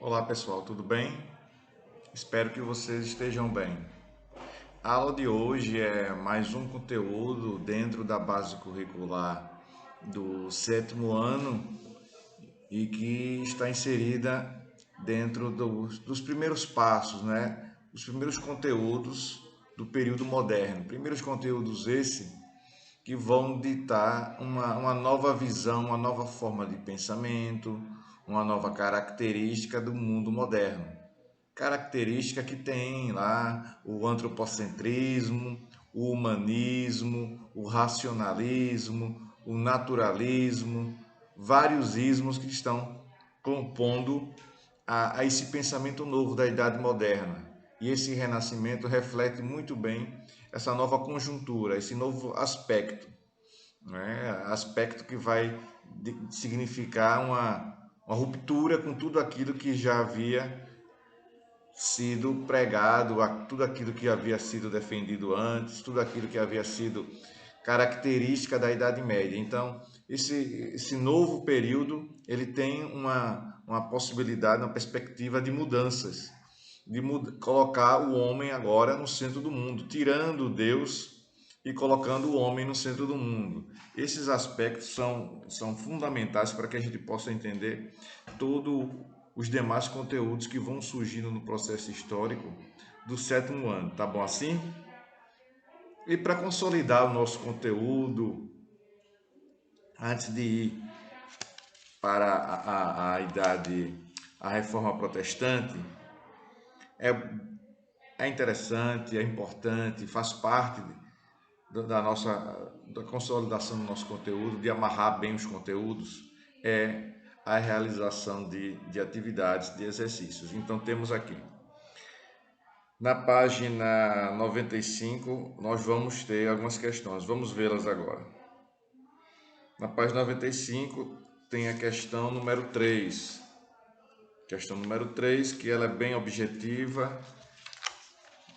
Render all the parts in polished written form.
Olá pessoal, tudo bem? Espero que vocês estejam bem. A aula de hoje é mais um conteúdo dentro da base curricular do sétimo ano e que está inserida dentro dos primeiros passos, né? Os primeiros conteúdos do período moderno. Primeiros conteúdos que vão ditar uma nova visão, uma nova forma de pensamento, uma nova característica do mundo moderno. Característica que tem lá o antropocentrismo, o humanismo, o racionalismo, o naturalismo, vários ismos que estão compondo a esse pensamento novo da Idade Moderna. E esse renascimento reflete muito bem essa nova conjuntura, esse novo aspecto, né? Aspecto que vai significar uma ruptura com tudo aquilo que já havia sido pregado, tudo aquilo que havia sido defendido antes, tudo aquilo que havia sido característica da Idade Média. Então, esse novo período, ele tem uma possibilidade, uma perspectiva de mudanças, de colocar o homem agora no centro do mundo, tirando Deus e colocando o homem no centro do mundo. Esses aspectos são fundamentais para que a gente possa entender todo os demais conteúdos que vão surgindo no processo histórico do sétimo ano. Tá bom assim? E para consolidar o nosso conteúdo, antes de ir para a idade, a reforma protestante, é, é interessante, é importante, faz parte da consolidação do nosso conteúdo, de amarrar bem os conteúdos, é a realização de atividades, de exercícios. Então temos aqui, na página 95, nós vamos ter algumas questões, vamos vê-las agora. Na página 95 tem a questão número 3. Questão número 3, que ela é bem objetiva,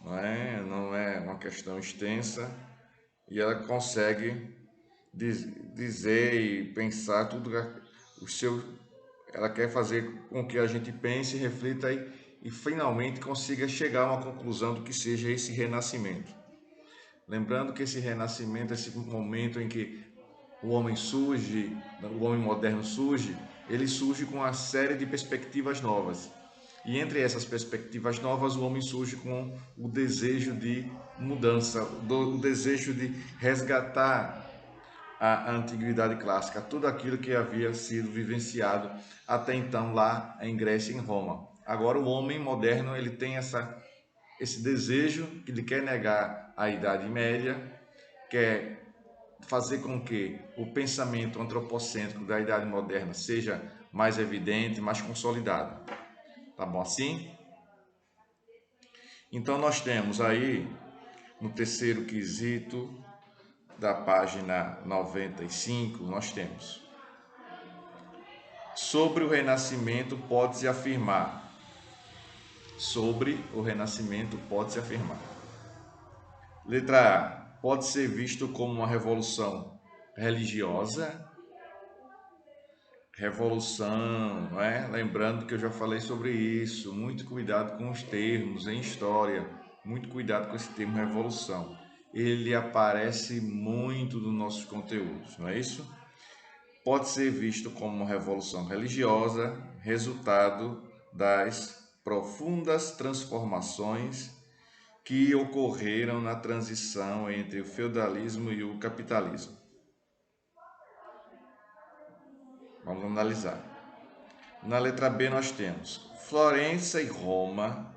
não é uma questão extensa, e ela consegue dizer e pensar tudo o seu, ela quer fazer com que a gente pense, reflita e finalmente consiga chegar a uma conclusão do que seja esse renascimento. Lembrando que esse renascimento, esse momento em que o homem surge, o homem moderno surge, ele surge com uma série de perspectivas novas. E entre essas perspectivas novas, o homem surge com o desejo de mudança, o desejo de resgatar a antiguidade clássica, tudo aquilo que havia sido vivenciado até então lá em Grécia e em Roma. Agora o homem moderno ele tem esse desejo que ele quer negar a Idade Média, quer fazer com que o pensamento antropocêntrico da Idade Moderna seja mais evidente, mais consolidado. Tá bom assim? Então nós temos aí no terceiro quesito da página 95, nós temos: sobre o renascimento pode-se afirmar. Sobre o renascimento pode-se afirmar. Letra A. Pode ser visto como uma revolução religiosa. Revolução, não é? Lembrando que eu já falei sobre isso. Muito cuidado com os termos em história. Muito cuidado com esse termo revolução. Ele aparece muito nos nossos conteúdos, não é isso? Pode ser visto como uma revolução religiosa, resultado das profundas transformações que ocorreram na transição entre o feudalismo e o capitalismo. Vamos analisar. Na letra B nós temos Florença e Roma,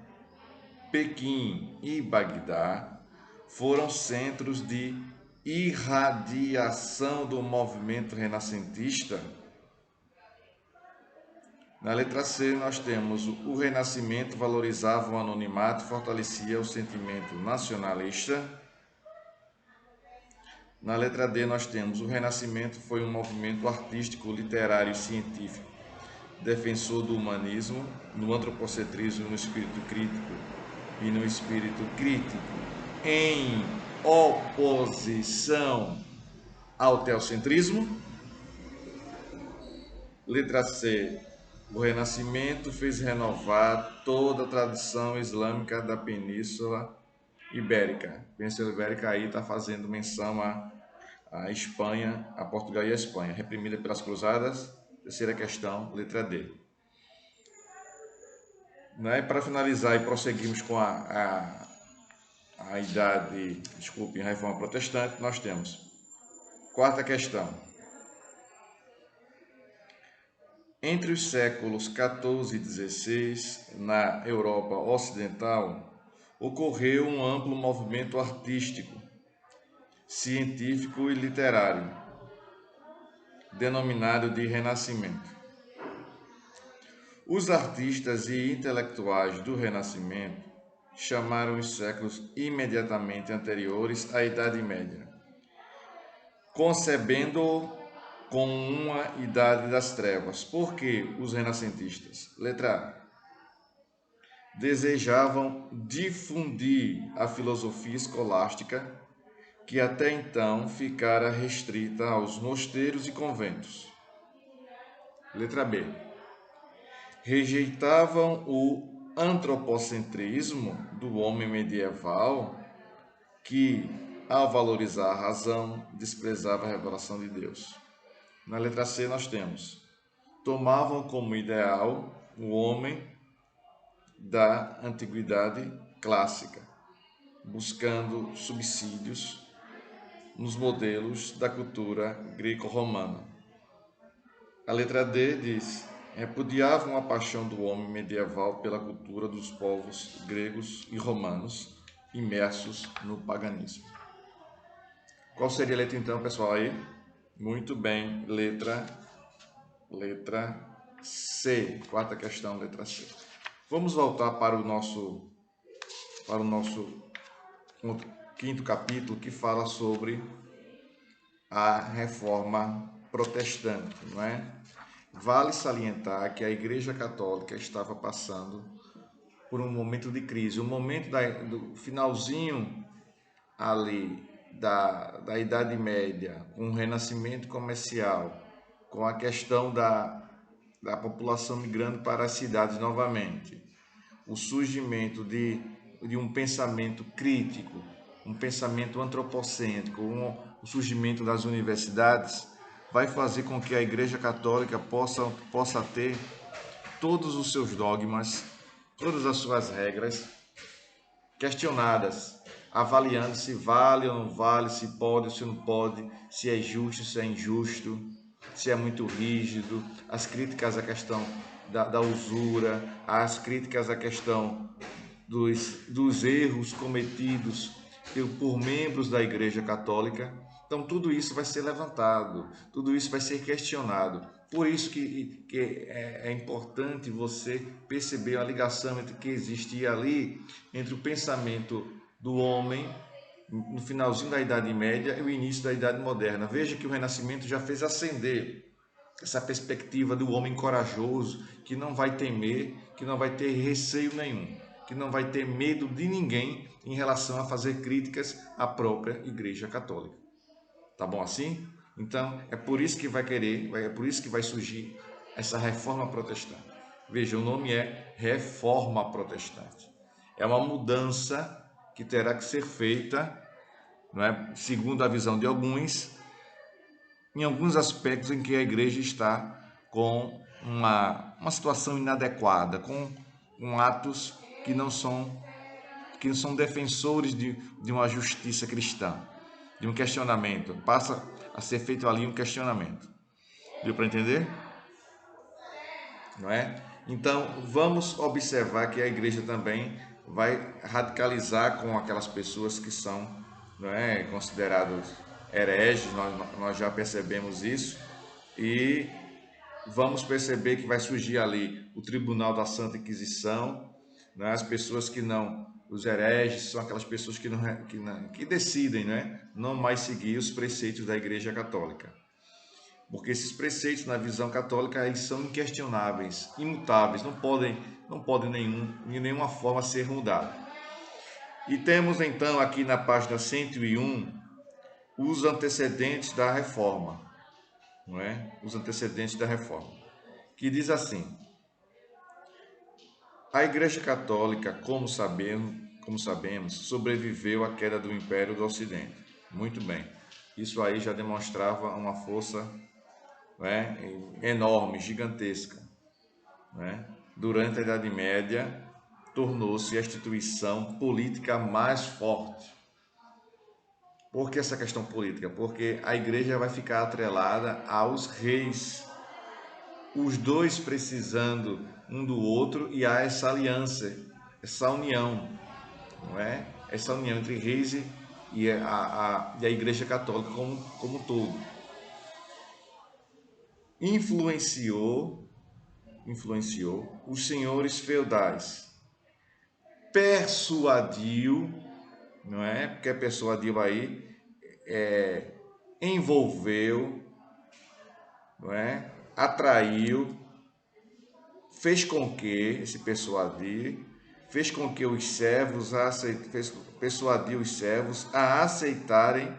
Pequim e Bagdá foram centros de irradiação do movimento renascentista. Na letra C, nós temos o Renascimento valorizava o anonimato e fortalecia o sentimento nacionalista. Na letra D, nós temos o Renascimento foi um movimento artístico, literário e científico, defensor do humanismo, no antropocentrismo, no espírito crítico e no espírito crítico, em oposição ao teocentrismo. Letra C, O Renascimento fez renovar toda a tradição islâmica da Península Ibérica. A Península Ibérica aí está fazendo menção à Espanha, a Portugal e a Espanha, reprimida pelas cruzadas. Terceira questão, letra D. Né? Para finalizar e prosseguirmos com a idade, desculpe, a Reforma Protestante, nós temos quarta questão. Entre os séculos XIV e XVI, na Europa Ocidental, ocorreu um amplo movimento artístico, científico e literário, denominado de Renascimento. Os artistas e intelectuais do Renascimento chamaram os séculos imediatamente anteriores à Idade Média, concebendo-o como uma Idade das Trevas. Por que os renascentistas? Letra A. Desejavam difundir a filosofia escolástica que até então ficara restrita aos mosteiros e conventos. Letra B. Rejeitavam o antropocentrismo do homem medieval que, ao valorizar a razão, desprezava a revelação de Deus. Na letra C nós temos: tomavam como ideal o homem da antiguidade clássica, buscando subsídios nos modelos da cultura greco-romana. A letra D diz: repudiavam a paixão do homem medieval pela cultura dos povos gregos e romanos imersos no paganismo. Qual seria a letra então, pessoal, aí? Muito bem, letra C, quarta questão, letra C. Vamos voltar para o nosso quinto capítulo, que fala sobre a Reforma Protestante, não é? Vale salientar que a Igreja Católica estava passando por um momento de crise, um momento do finalzinho ali da Idade Média, com o renascimento comercial, com a questão da população migrando para as cidades novamente, o surgimento de um pensamento crítico, um pensamento antropocêntrico, o surgimento das universidades, vai fazer com que a Igreja Católica possa ter todos os seus dogmas, todas as suas regras questionadas, avaliando se vale ou não vale, se pode ou se não pode, se é justo, se é injusto, se é muito rígido, as críticas à questão da usura, as críticas à questão dos erros cometidos por membros da Igreja Católica. Então, tudo isso vai ser levantado, tudo isso vai ser questionado. Por isso que é importante você perceber a ligação que existia ali entre o pensamento do homem no finalzinho da Idade Média e o início da Idade Moderna. Veja que o Renascimento já fez acender essa perspectiva do homem corajoso, que não vai temer, que não vai ter receio nenhum, que não vai ter medo de ninguém em relação a fazer críticas à própria Igreja Católica. Tá bom assim? Então, é por isso que é por isso que vai surgir essa reforma protestante. Veja, o nome é Reforma Protestante. É uma mudança que terá que ser feita, não é, segundo a visão de alguns, em alguns aspectos em que a igreja está com uma situação inadequada, com atos que não são defensores de uma justiça cristã, de um questionamento. Passa a ser feito ali um questionamento. Deu para entender? Não é? Então, vamos observar que a igreja também vai radicalizar com aquelas pessoas que são, não é, considerados hereges, nós já percebemos isso, e vamos perceber que vai surgir ali o Tribunal da Santa Inquisição, né? As pessoas que não, os hereges, são aquelas pessoas que decidem, né, não mais seguir os preceitos da Igreja Católica. Porque esses preceitos, na visão católica, eles são inquestionáveis, imutáveis, não podem de nenhuma forma ser mudados. E temos então aqui na página 101 os antecedentes da reforma, não é? Os antecedentes da reforma, que diz assim: A Igreja Católica, como sabemos, sobreviveu à queda do Império do Ocidente. Muito bem. Isso aí já demonstrava uma força, né, enorme, gigantesca. Né? Durante a Idade Média, tornou-se a instituição política mais forte. Por que essa questão política? Porque a igreja vai ficar atrelada aos reis, os dois precisando um do outro, e há essa aliança, essa união, não é? Essa união entre reis e a Igreja Católica como um todo. Influenciou os senhores feudais, persuadiu, não é? Porque persuadiu aí, envolveu, não é? Atraiu, fez com que esse persuadir, fez com que os servos persuadiu os servos a aceitarem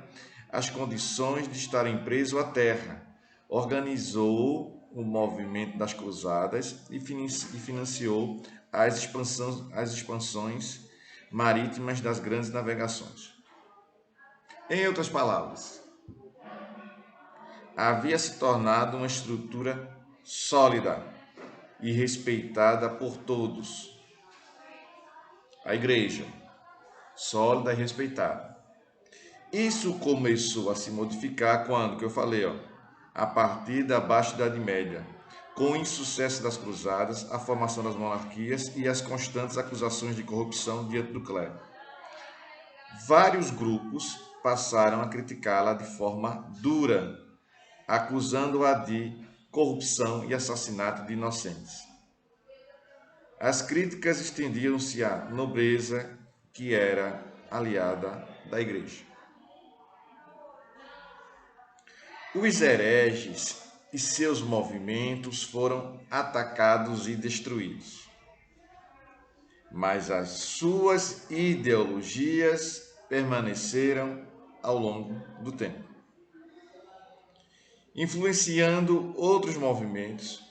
as condições de estarem presos à terra. Organizou o movimento das cruzadas e financiou as expansões marítimas das grandes navegações. Em outras palavras, havia se tornado uma estrutura sólida e respeitada por todos. A igreja, sólida e respeitada. Isso começou a se modificar quando, que eu falei, a partir da Baixa Idade Média, com o insucesso das cruzadas, a formação das monarquias e as constantes acusações de corrupção diante do clero. Vários grupos passaram a criticá-la de forma dura, acusando-a de corrupção e assassinato de inocentes. As críticas estendiam-se à nobreza, que era aliada da igreja. Os hereges e seus movimentos foram atacados e destruídos, mas as suas ideologias permaneceram ao longo do tempo, influenciando outros movimentos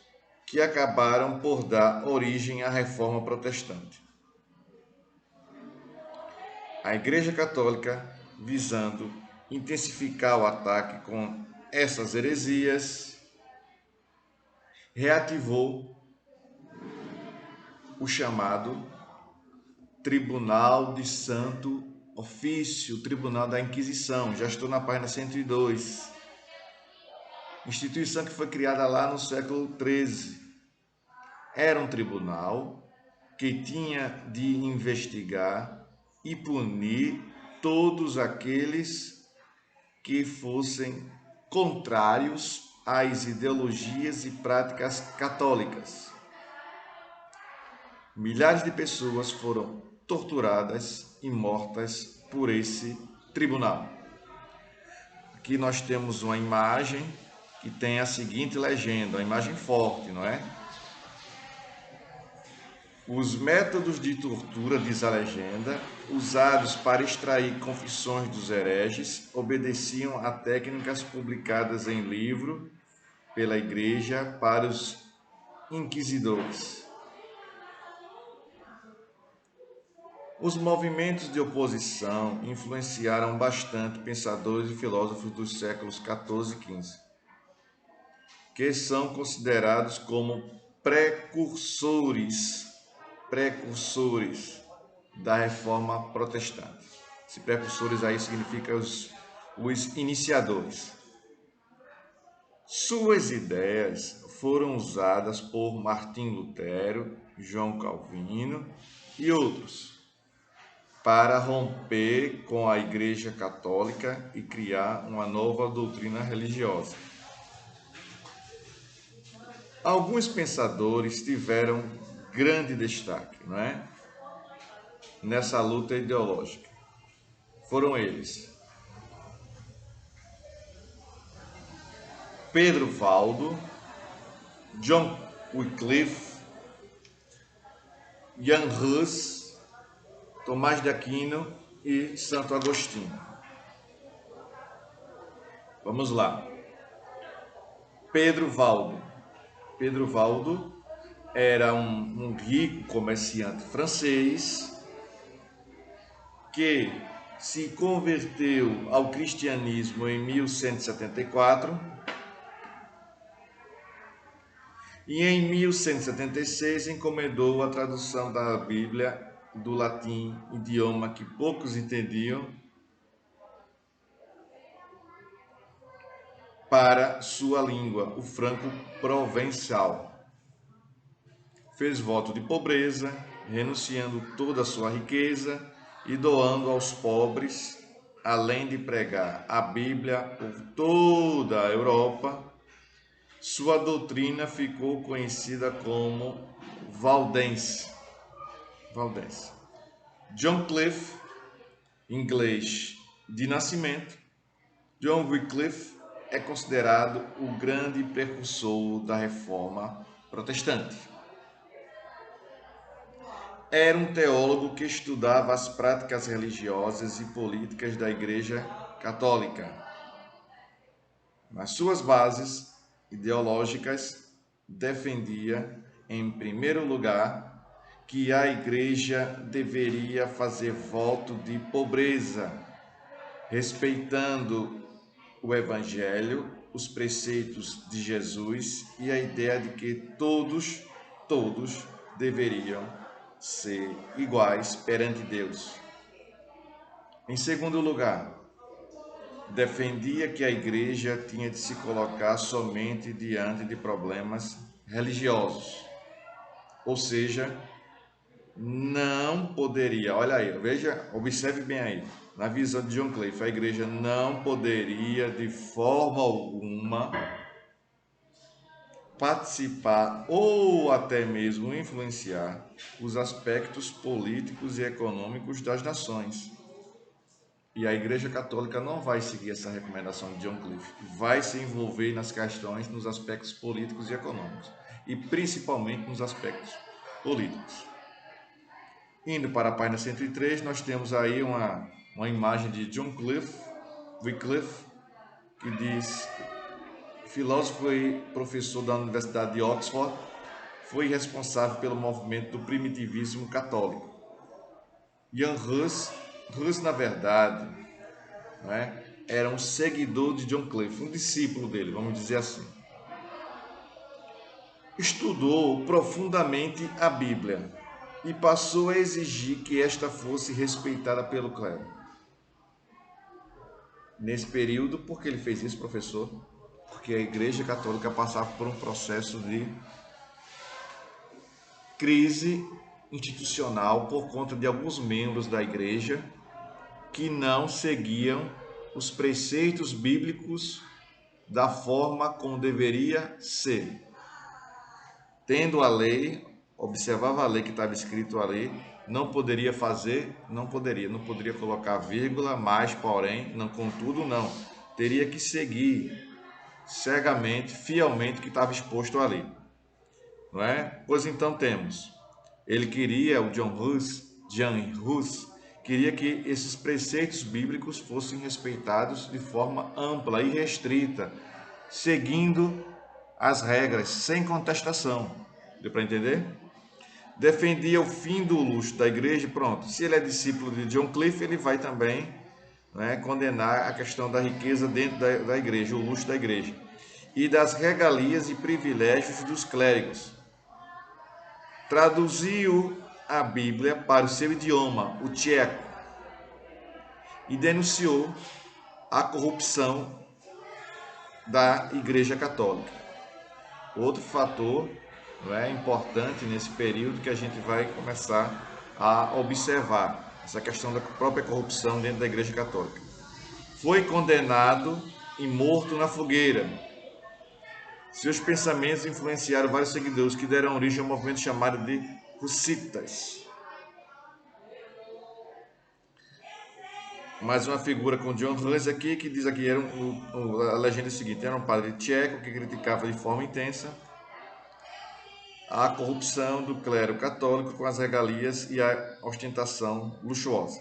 que acabaram por dar origem à Reforma Protestante. A Igreja Católica, visando intensificar o ataque com essas heresias, reativou o chamado Tribunal de Santo Ofício, Tribunal da Inquisição. Já estou na página 102. Instituição que foi criada lá no século XIII. Era um tribunal que tinha de investigar e punir todos aqueles que fossem contrários às ideologias e práticas católicas. Milhares de pessoas foram torturadas e mortas por esse tribunal. Aqui nós temos uma imagem que tem a seguinte legenda, uma imagem forte, não é? Os métodos de tortura, diz a legenda, usados para extrair confissões dos hereges, obedeciam a técnicas publicadas em livro pela Igreja para os inquisidores. Os movimentos de oposição influenciaram bastante pensadores e filósofos dos séculos XIV e XV, que são considerados como precursores da Reforma Protestante. Esses precursores aí significam os iniciadores. Suas ideias foram usadas por Martim Lutero, João Calvino e outros para romper com a Igreja Católica e criar uma nova doutrina religiosa. Alguns pensadores tiveram grande destaque, não é? Nessa luta ideológica. Foram eles: Pedro Valdo, John Wycliffe, Jan Hus, Tomás de Aquino e Santo Agostinho. Vamos lá. Pedro Valdo era um rico comerciante francês que se converteu ao cristianismo em 1174 e em 1176 encomendou a tradução da Bíblia do latim, idioma que poucos entendiam, para sua língua, o franco-provençal. Fez voto de pobreza, renunciando toda a sua riqueza e doando aos pobres, além de pregar a Bíblia por toda a Europa. Sua doutrina ficou conhecida como Valdense. John Cliff, inglês de nascimento, John Wycliffe é considerado o grande precursor da Reforma Protestante. Era um teólogo que estudava as práticas religiosas e políticas da Igreja Católica. Nas suas bases ideológicas, defendia, em primeiro lugar, que a Igreja deveria fazer voto de pobreza, respeitando o Evangelho, os preceitos de Jesus e a ideia de que todos deveriam ser iguais perante Deus. Em segundo lugar, defendia que a igreja tinha de se colocar somente diante de problemas religiosos. Ou seja, não poderia, olha aí, veja, observe bem aí, na visão de John Cliff, a igreja não poderia de forma alguma participar ou até mesmo influenciar os aspectos políticos e econômicos das nações. E a Igreja Católica não vai seguir essa recomendação de John Cliff, vai se envolver nas questões, nos aspectos políticos e econômicos, e principalmente nos aspectos políticos. Indo para a página 103, nós temos aí uma imagem de John Wycliffe, que diz: filósofo e professor da Universidade de Oxford, foi responsável pelo movimento do primitivismo católico. Jan Hus, na verdade, era um seguidor de John Cliff, um discípulo dele, vamos dizer assim. Estudou profundamente a Bíblia e passou a exigir que esta fosse respeitada pelo clero. Nesse período, por que ele fez isso, professor? Porque a Igreja Católica passava por um processo de crise institucional por conta de alguns membros da Igreja que não seguiam os preceitos bíblicos da forma como deveria ser. Tendo a lei, observava a lei que estava escrito ali, não poderia fazer, não poderia colocar vírgula, mas, porém, não, contudo, não. Teria que seguir cegamente, fielmente o que estava exposto ali. Não é? Pois então temos, ele queria, o Jan Hus, queria que esses preceitos bíblicos fossem respeitados de forma ampla e restrita, seguindo as regras, sem contestação. Deu para entender? Defendia o fim do luxo da igreja. Pronto, se ele é discípulo de John Cliff, ele vai também condenar a questão da riqueza dentro da igreja, o luxo da igreja, e das regalias e privilégios dos clérigos. Traduziu a Bíblia para o seu idioma, o tcheco, e denunciou a corrupção da Igreja Católica. Outro fator importante nesse período que a gente vai começar a observar, essa questão da própria corrupção dentro da Igreja Católica. Foi condenado e morto na fogueira. Seus pensamentos influenciaram vários seguidores que deram origem a um movimento chamado de Hussitas. Mais uma figura com John Hus aqui, que diz aqui, a legenda é a seguinte: era um padre tcheco que criticava de forma intensa a corrupção do clero católico com as regalias e a ostentação luxuosa.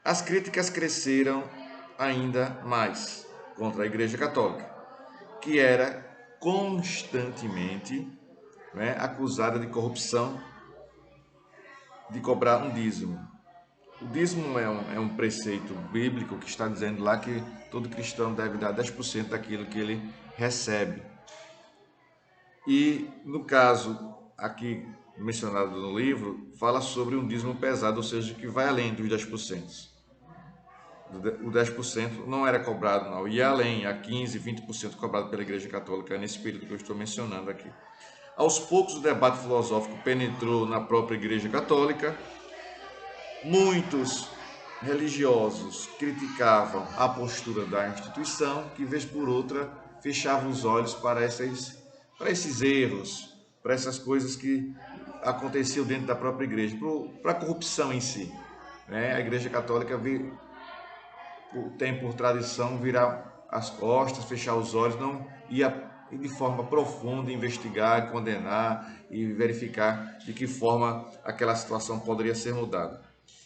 As críticas cresceram ainda mais contra a Igreja Católica, que era constantemente né, acusada de corrupção, de cobrar um dízimo. O dízimo é um preceito bíblico que está dizendo lá que todo cristão deve dar 10% daquilo que ele recebe. E no caso aqui mencionado no livro, fala sobre um dízimo pesado, ou seja, que vai além dos 10%. O 10% não era cobrado, não, ia além, a 15%, 20% cobrado pela Igreja Católica, nesse período que eu estou mencionando aqui. Aos poucos, o debate filosófico penetrou na própria Igreja Católica. Muitos religiosos criticavam a postura da instituição, que, vez por outra, fechavam os olhos para esses erros, para essas coisas que aconteciam dentro da própria igreja, para a corrupção em si. A Igreja Católica tem por tradição virar as costas, fechar os olhos, não ia de forma profunda investigar, condenar e verificar de que forma aquela situação poderia ser mudada.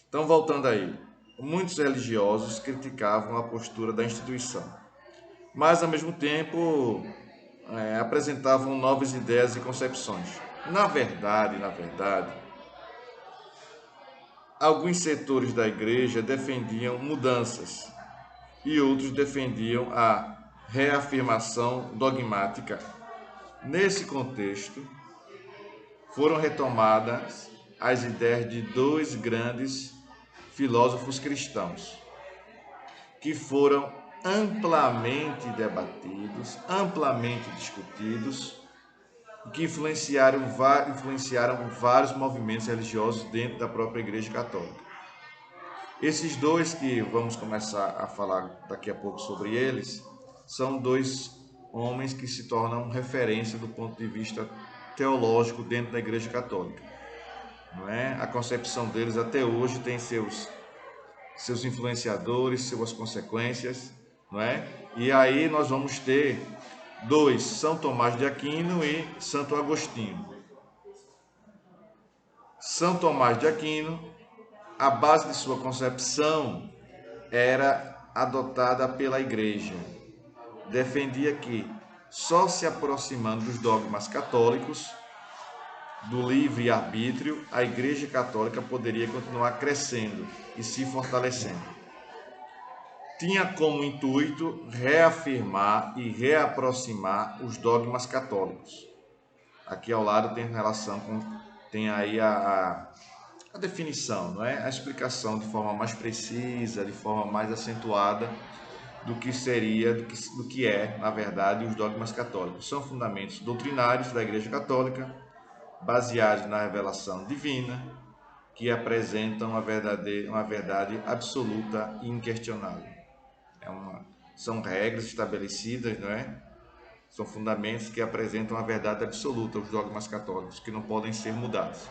Então, voltando aí, muitos religiosos criticavam a postura da instituição, mas ao mesmo tempo apresentavam novas ideias e concepções. Na verdade, alguns setores da igreja defendiam mudanças e outros defendiam a reafirmação dogmática. Nesse contexto, foram retomadas as ideias de dois grandes filósofos cristãos, que foram amplamente debatidos, amplamente discutidos, e que influenciaram vários movimentos religiosos dentro da própria Igreja Católica. Esses dois, que vamos começar a falar daqui a pouco sobre eles, são dois homens que se tornam referência do ponto de vista teológico dentro da Igreja Católica. Não é? A concepção deles até hoje tem seus influenciadores, suas consequências, não é? E aí nós vamos ter dois, São Tomás de Aquino e Santo Agostinho. São Tomás de Aquino, a base de sua concepção era adotada pela Igreja. Defendia que só se aproximando dos dogmas católicos, do livre-arbítrio, a Igreja Católica poderia continuar crescendo e se fortalecendo. Tinha como intuito reafirmar e reaproximar os dogmas católicos. Aqui ao lado tem aí a definição, não é? A explicação de forma mais precisa, de forma mais acentuada do que seria, do que é, na verdade, os dogmas católicos. São fundamentos doutrinários da Igreja Católica, baseados na revelação divina, que apresentam uma verdade absoluta e inquestionável. São regras estabelecidas, não é? São fundamentos que apresentam a verdade absoluta, os dogmas católicos, que não podem ser mudados.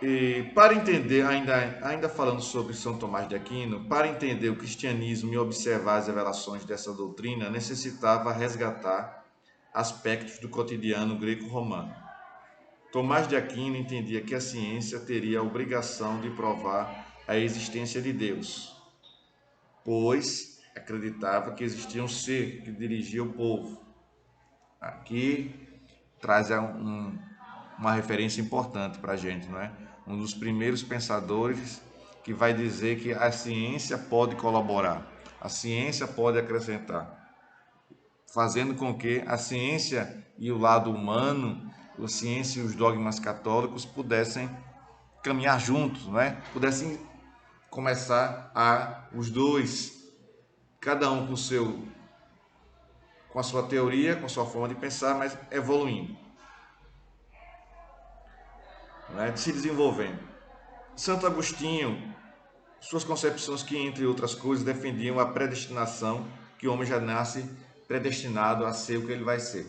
E para entender, ainda falando sobre São Tomás de Aquino, para entender o cristianismo e observar as revelações dessa doutrina, necessitava resgatar aspectos do cotidiano greco-romano. Tomás de Aquino entendia que a ciência teria a obrigação de provar a existência de Deus, pois acreditava que existia um ser que dirigia o povo. Aqui traz uma referência importante para a gente, não é? Um dos primeiros pensadores que vai dizer que a ciência pode colaborar, a ciência pode acrescentar, fazendo com que a ciência e o lado humano, a ciência e os dogmas católicos pudessem caminhar juntos, não é? Pudessem começar os dois, cada um com a sua teoria, com a sua forma de pensar, mas evoluindo, né? Se desenvolvendo. Santo Agostinho, suas concepções que, entre outras coisas, defendiam a predestinação, que o homem já nasce predestinado a ser o que ele vai ser.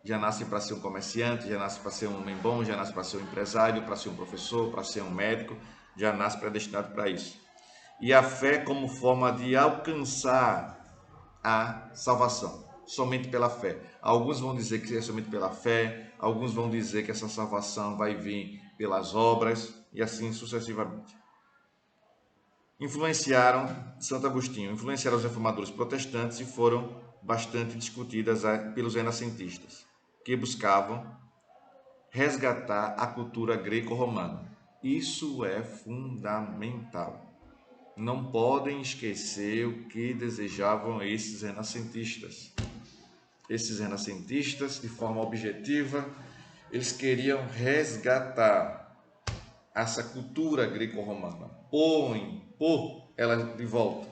Já nasce para ser um comerciante, já nasce para ser um homem bom, já nasce para ser um empresário, para ser um professor, para ser um médico, já nasce predestinado para isso. E a fé como forma de alcançar a salvação, somente pela fé. Alguns vão dizer que é somente pela fé, alguns vão dizer que essa salvação vai vir pelas obras, e assim sucessivamente. Influenciaram Santo Agostinho, influenciaram os reformadores protestantes e foram bastante discutidas pelos renascentistas, que buscavam resgatar a cultura greco-romana. Isso é fundamental. Não podem esquecer o que desejavam esses renascentistas. Esses renascentistas, de forma objetiva, eles queriam resgatar essa cultura greco-romana, pôr ela de volta.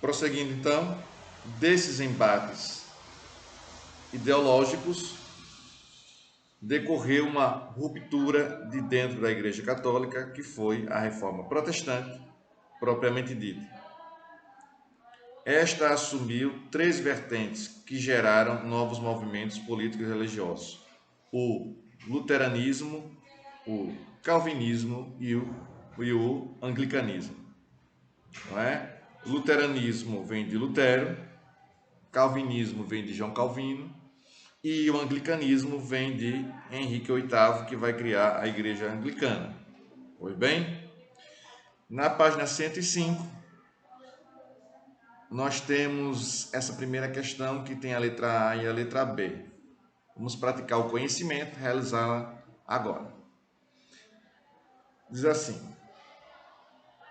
Prosseguindo então, desses embates ideológicos, decorreu uma ruptura de dentro da Igreja Católica, que foi a Reforma Protestante, propriamente dita. Esta assumiu três vertentes que geraram novos movimentos políticos e religiosos: o luteranismo, o calvinismo e o anglicanismo. Não é? Luteranismo vem de Lutero, calvinismo vem de João Calvino e o anglicanismo vem de Henrique VIII, que vai criar a Igreja Anglicana. Pois bem, na página 105, nós temos essa primeira questão que tem a letra A e a letra B. Vamos praticar o conhecimento, realizá-la agora. Diz assim: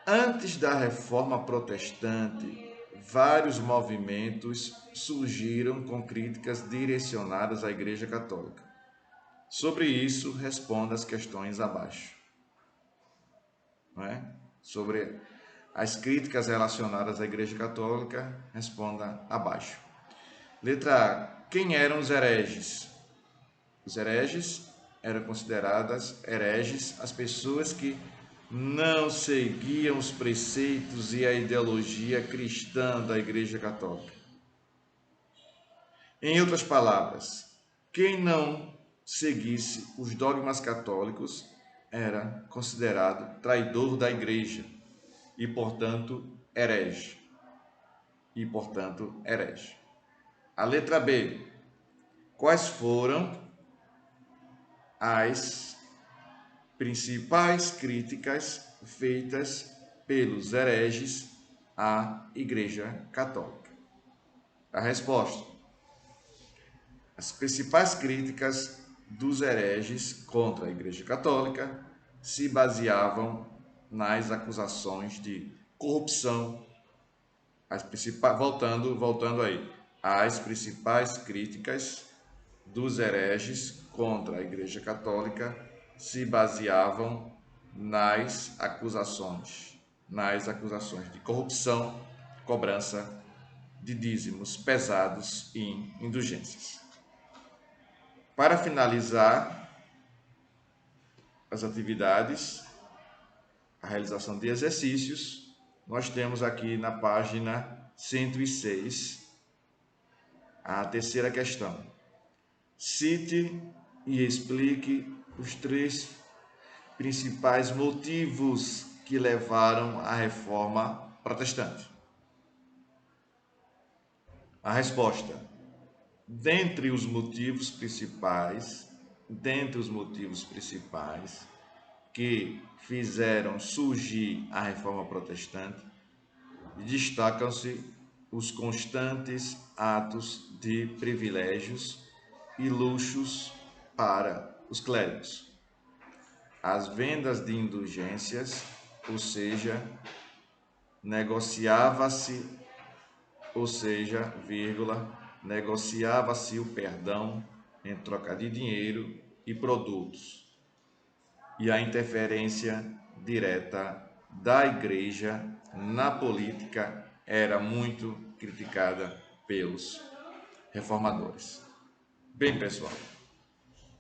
antes da Reforma Protestante, vários movimentos surgiram com críticas direcionadas à Igreja Católica. Sobre isso, responda as questões abaixo. Não é? Sobre as críticas relacionadas à Igreja Católica, responda abaixo. Letra A. Quem eram os hereges? Os hereges eram consideradas hereges as pessoas que não seguiam os preceitos e a ideologia cristã da Igreja Católica. Em outras palavras, quem não seguisse os dogmas católicos era considerado traidor da Igreja e, portanto, herege. A letra B. Quais foram as principais críticas feitas pelos hereges à Igreja Católica? A resposta: as principais críticas dos hereges contra a Igreja Católica se baseavam nas acusações de corrupção. Voltando aí, as principais críticas dos hereges contra a Igreja Católica se baseavam nas acusações de corrupção, cobrança de dízimos pesados e indulgências. Para finalizar as atividades, a realização de exercícios, nós temos aqui na página 106 a terceira questão. Cite e explique os três principais motivos que levaram à Reforma Protestante. A resposta: dentre os motivos principais que fizeram surgir a Reforma Protestante, destacam-se os constantes atos de privilégios e luxos para os clérigos, as vendas de indulgências, ou seja, negociava-se o perdão em troca de dinheiro e produtos, e a interferência direta da Igreja na política era muito criticada pelos reformadores. Bem, pessoal,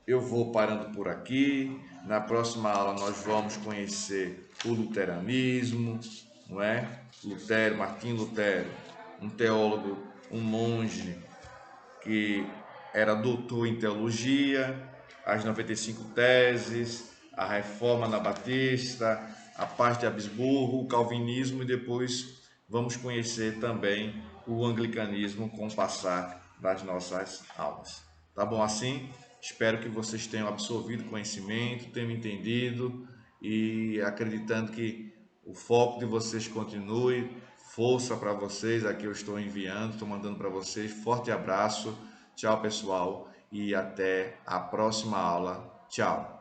eu vou parando por aqui. Na próxima aula nós vamos conhecer o luteranismo, não é? Martim Lutero, um teólogo, um monge que era doutor em teologia, as 95 teses, a reforma anabatista, a paz de Habsburgo, o calvinismo, e depois vamos conhecer também o anglicanismo com o passar das nossas aulas. Tá bom assim? Espero que vocês tenham absorvido conhecimento, tenham entendido e acreditando que o foco de vocês continue. Força para vocês, aqui eu estou enviando, estou mandando para vocês. Forte abraço, Tchau, pessoal, e até a próxima aula. Tchau.